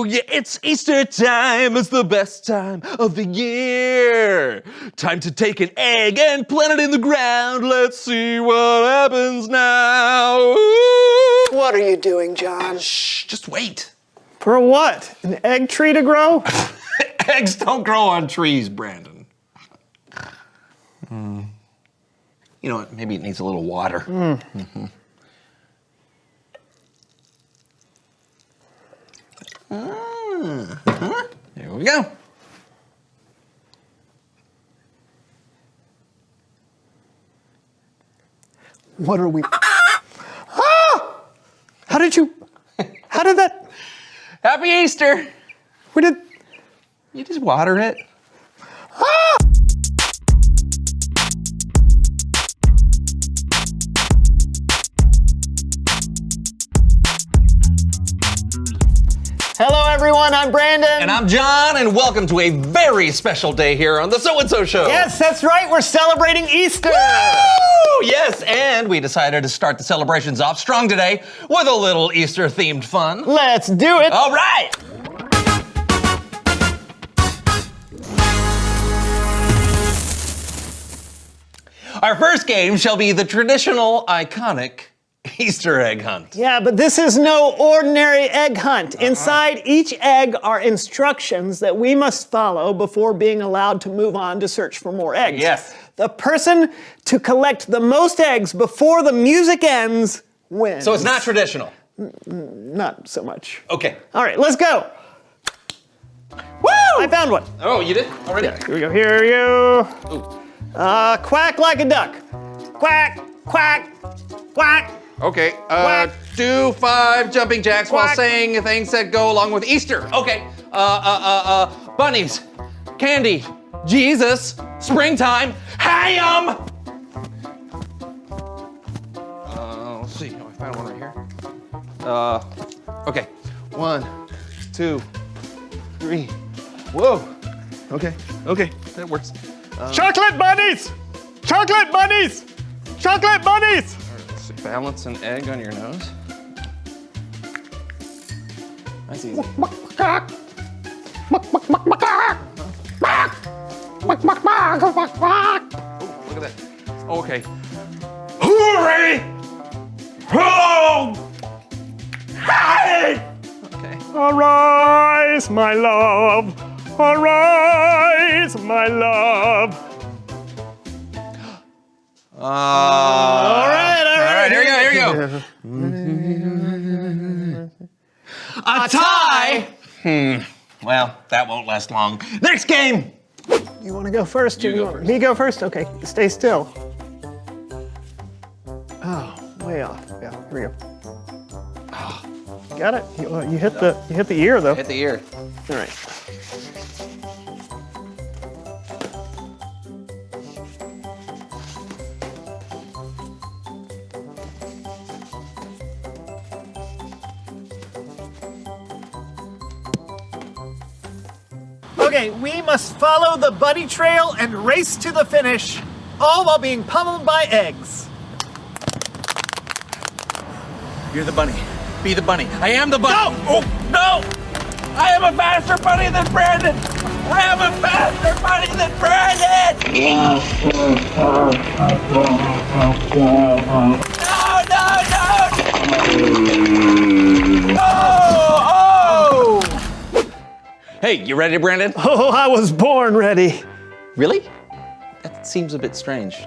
yeah, it's Easter time. It's the best time of the year. Time to take an egg and plant it in the ground. Let's see what happens now. Ooh. What are you doing, John? Shh, just wait. For what? An egg tree to grow? Eggs don't grow on trees, Brandon. You know what? Maybe it needs a little water. Mm-hmm. There we go. What are we? How did that? Happy Easter. You just water it. Hello, everyone. I'm Brandon. And I'm John, and welcome to a very special day here on the So-and-So Show. Yes, that's right. We're celebrating Easter. Woo! Yes, and we decided to start the celebrations off strong today with a little Easter-themed fun. Let's do it. All right. Our first game shall be the traditional, iconic Easter egg hunt. Yeah, but this is no ordinary egg hunt. Inside each egg are instructions that we must follow before being allowed to move on to search for more eggs. Yes. The person to collect the most eggs before the music ends wins. So it's not traditional. Not so much. Okay. All right, let's go. Woo! I found one. Oh, you did? Already? Here we go. Here you. Ooh. Quack like a duck. Quack, quack, quack. Okay, Quack. do 5 jumping jacks while Quack. saying things that go along with Easter. Okay, bunnies, candy, Jesus, springtime, ham! Let's see, oh, I found one right here. Okay, 1, 2, 3, whoa. Okay, that works. Chocolate bunnies! Chocolate bunnies! Chocolate bunnies! Let's see, balance an egg on your nose. That's easy. Oh, look at that. Oh, okay. Hooray! Oh! Hey! Okay. Arise, my love. Arise, my love. All right, here we go. A tie! Well, that won't last long. Next game! You want to go first? You or go want first. Me go first? Okay, stay still. Oh, way off. Yeah, here we go. Got it. You hit the ear though. Hit the ear. All right. Okay, we must follow the bunny trail and race to the finish, all while being pummeled by eggs. You're the bunny. Be the bunny. I am the bunny. No! Oh, no! I am a faster bunny than Brandon! I am a faster bunny than Brandon! No! Oh! Hey, you ready, Brandon? Oh, I was born ready. Really? That seems a bit strange.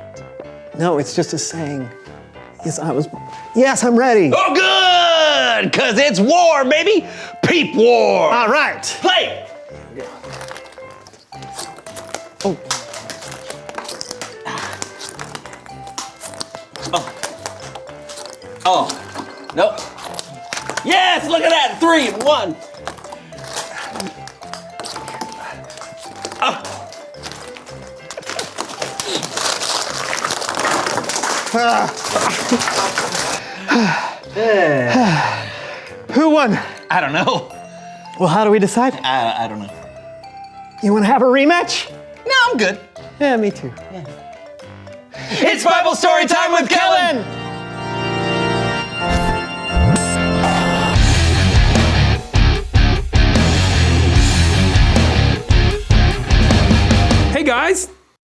No, it's just a saying. Yes, I'm ready. Oh, good! Cause it's war, baby! Peep war! All right. Play! Oh. Oh. Nope. Yes, look at that! 3 and 1. Who won? I don't know. Well, how do we decide? I don't know. You want to have a rematch? No, I'm good. Yeah, me too. It's Bible story time with Kellen!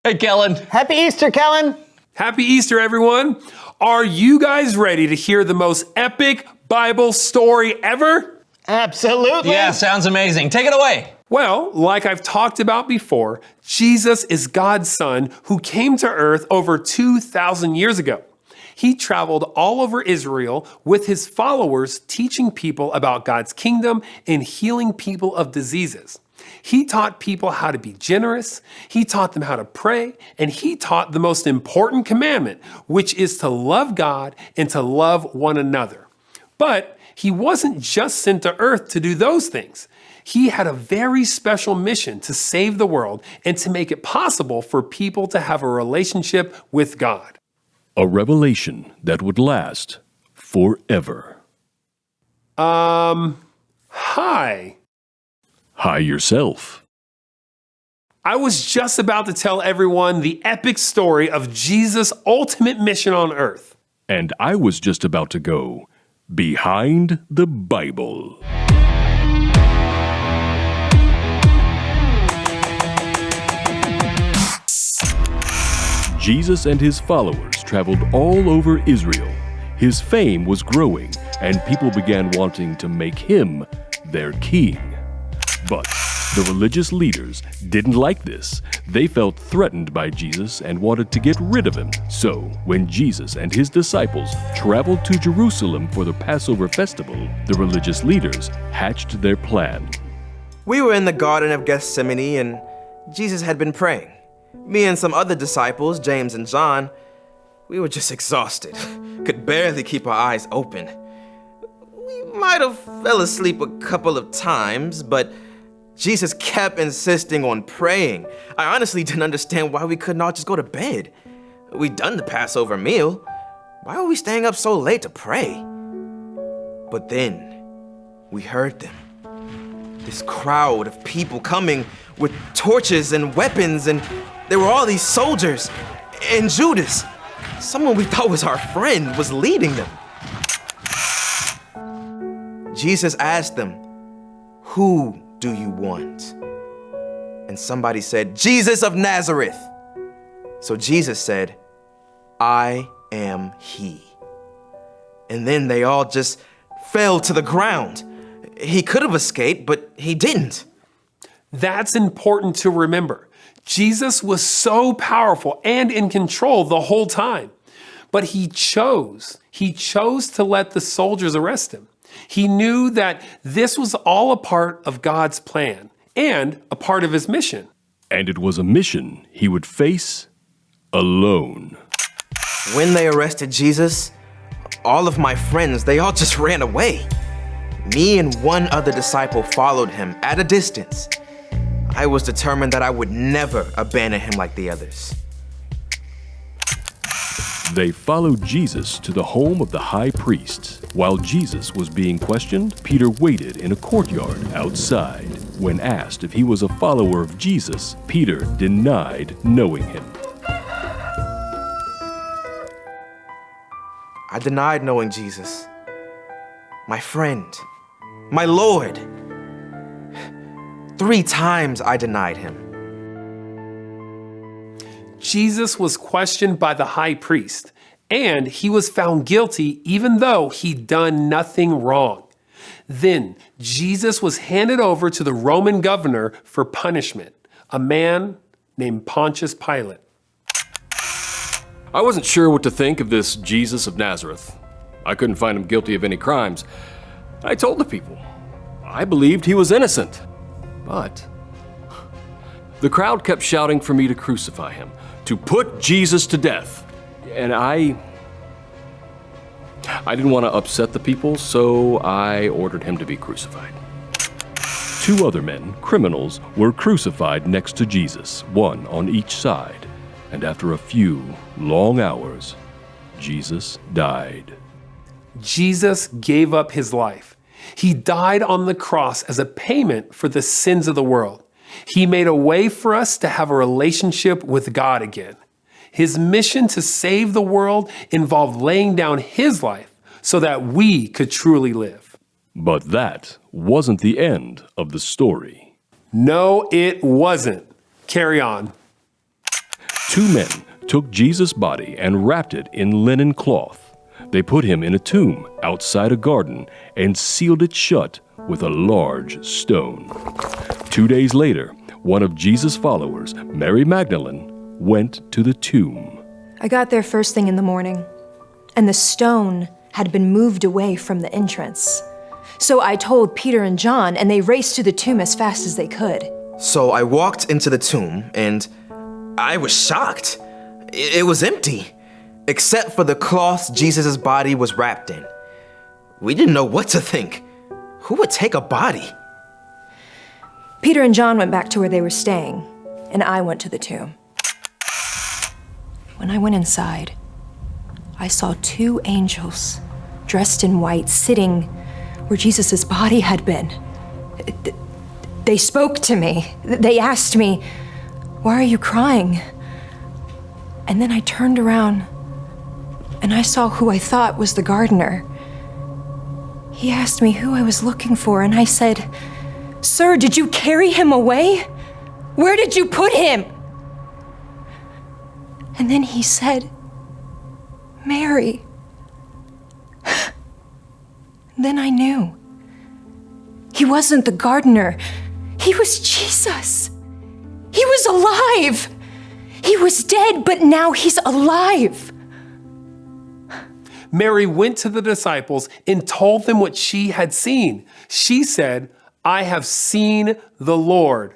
Hey, Kellen. Happy Easter, Kellen. Happy Easter, everyone. Are you guys ready to hear the most epic Bible story ever? Absolutely. Yeah, sounds amazing. Take it away. Well, like I've talked about before, Jesus is God's son who came to earth over 2,000 years ago. He traveled all over Israel with his followers, teaching people about God's kingdom and healing people of diseases. He taught people how to be generous, he taught them how to pray, and he taught the most important commandment, which is to love God and to love one another. But he wasn't just sent to earth to do those things. He had a very special mission to save the world and to make it possible for people to have a relationship with God. A revelation that would last forever. Hi. Hi yourself. I was just about to tell everyone the epic story of Jesus' ultimate mission on earth. And I was just about to go behind the Bible. Jesus and his followers traveled all over Israel. His fame was growing, and people began wanting to make him their king. But the religious leaders didn't like this. They felt threatened by Jesus and wanted to get rid of him. So, when Jesus and his disciples traveled to Jerusalem for the Passover festival, the religious leaders hatched their plan. We were in the Garden of Gethsemane and Jesus had been praying. Me and some other disciples, James and John, we were just exhausted, could barely keep our eyes open. We might have fell asleep a couple of times, but Jesus kept insisting on praying. I honestly didn't understand why we could not just go to bed. We'd done the Passover meal. Why were we staying up so late to pray? But then we heard them. This crowd of people coming with torches and weapons, and there were all these soldiers. And Judas, someone we thought was our friend, was leading them. Jesus asked them, "Who do you want?" And somebody said, "Jesus of Nazareth." So Jesus said, "I am he." And then they all just fell to the ground. He could have escaped, but he didn't. That's important to remember. Jesus was so powerful and in control the whole time. But he chose to let the soldiers arrest him. He knew that this was all a part of God's plan and a part of his mission. And it was a mission he would face alone. When they arrested Jesus, all of my friends, they all just ran away. Me and one other disciple followed him at a distance. I was determined that I would never abandon him like the others. They followed Jesus to the home of the high priest. While Jesus was being questioned, Peter waited in a courtyard outside. When asked if he was a follower of Jesus, Peter denied knowing him. I denied knowing Jesus, my friend, my Lord. 3 times I denied him. Jesus was questioned by the high priest, and he was found guilty even though he'd done nothing wrong. Then Jesus was handed over to the Roman governor for punishment, a man named Pontius Pilate. I wasn't sure what to think of this Jesus of Nazareth. I couldn't find him guilty of any crimes. I told the people I believed he was innocent. But the crowd kept shouting for me to crucify him, to put Jesus to death. And I didn't want to upset the people, so I ordered him to be crucified. 2 other men, criminals, were crucified next to Jesus, one on each side. And after a few long hours, Jesus died. Jesus gave up his life. He died on the cross as a payment for the sins of the world. He made a way for us to have a relationship with God again. His mission to save the world involved laying down his life so that we could truly live. But that wasn't the end of the story. No, it wasn't. Carry on. 2 men took Jesus' body and wrapped it in linen cloth. They put him in a tomb outside a garden and sealed it shut with a large stone. 2 days later, one of Jesus' followers, Mary Magdalene, went to the tomb. I got there first thing in the morning, and the stone had been moved away from the entrance. So I told Peter and John, and they raced to the tomb as fast as they could. So I walked into the tomb, and I was shocked. It was empty, except for the cloth Jesus' body was wrapped in. We didn't know what to think. Who would take a body? Peter and John went back to where they were staying, and I went to the tomb. When I went inside, I saw 2 angels dressed in white sitting where Jesus' body had been. They spoke to me. They asked me, "Why are you crying?" And then I turned around and I saw who I thought was the gardener. He asked me who I was looking for, and I said, "Sir, did you carry him away? Where did you put him?" And then he said, "Mary." Then I knew. He wasn't the gardener. He was Jesus. He was alive. He was dead, but now he's alive. Mary went to the disciples and told them what she had seen. She said, "I have seen the Lord."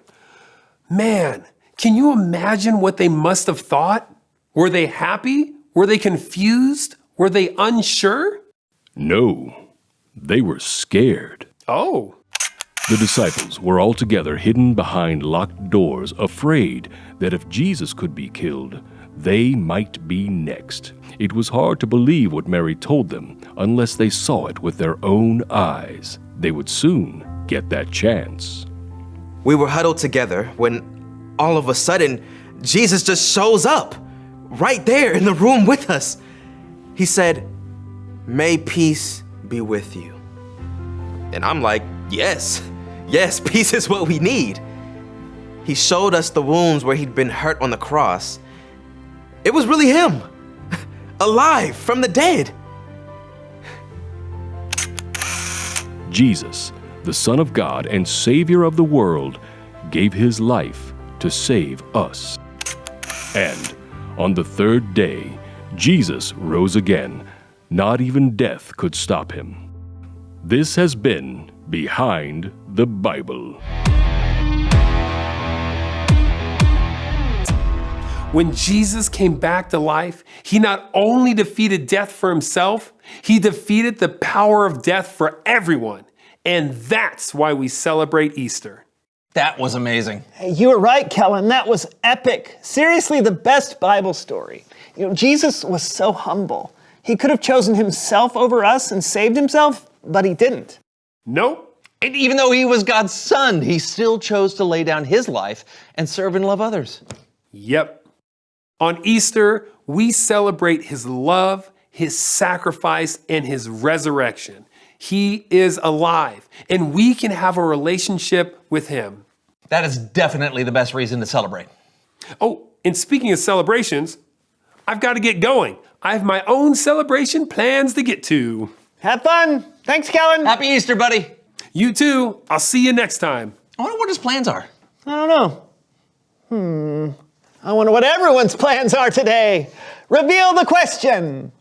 Man, can you imagine what they must have thought? Were they happy? Were they confused? Were they unsure? No, they were scared. Oh. The disciples were all together hidden behind locked doors, afraid that if Jesus could be killed, they might be next. It was hard to believe what Mary told them unless they saw it with their own eyes. They would soon get that chance. We were huddled together when all of a sudden, Jesus just shows up right there in the room with us. He said, "May peace be with you." And I'm like, yes, peace is what we need. He showed us the wounds where he'd been hurt on the cross. It was really him, alive from the dead. Jesus, the Son of God and Savior of the world, gave his life to save us. And on the 3rd day, Jesus rose again. Not even death could stop him. This has been Behind the Bible. When Jesus came back to life, he not only defeated death for himself, he defeated the power of death for everyone. And that's why we celebrate Easter. That was amazing. Hey, you were right, Kellen. That was epic. Seriously, the best Bible story. Jesus was so humble. He could have chosen himself over us and saved himself, but he didn't. Nope. And even though he was God's son, he still chose to lay down his life and serve and love others. Yep. On Easter, we celebrate his love, his sacrifice, and his resurrection. He is alive, and we can have a relationship with him. That is definitely the best reason to celebrate. Oh, and speaking of celebrations, I've got to get going. I have my own celebration plans to get to. Have fun. Thanks, Kellen. Happy Easter, buddy. You too. I'll see you next time. I wonder what his plans are. I don't know. I wonder what everyone's plans are today. Reveal the question.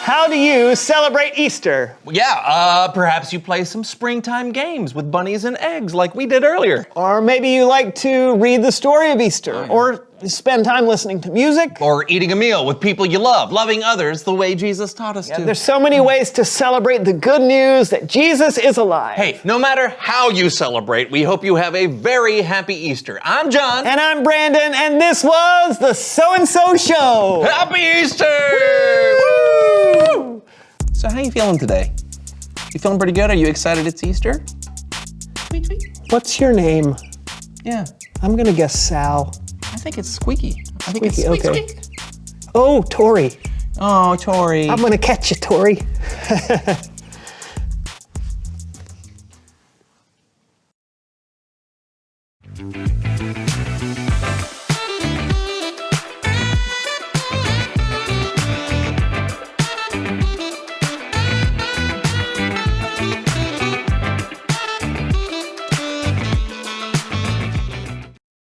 How do you celebrate Easter? Yeah, perhaps you play some springtime games with bunnies and eggs like we did earlier. Or maybe you like to read the story of Easter, or spend time listening to music. Or eating a meal with people you love, loving others the way Jesus taught us to. There's so many ways to celebrate the good news that Jesus is alive. Hey, no matter how you celebrate, we hope you have a very happy Easter. I'm John. And I'm Brandon, and this was the So-and-So Show. Happy Easter! Woo! So how you feeling today? You feeling pretty good? Are you excited it's Easter? Tweet, tweet. What's your name? Yeah, I'm gonna guess Sal. I think it's Squeaky. I think it's Squeaky, Squeak, okay. Squeak. Oh, Tori. Oh, Tori. I'm gonna catch you, Tori.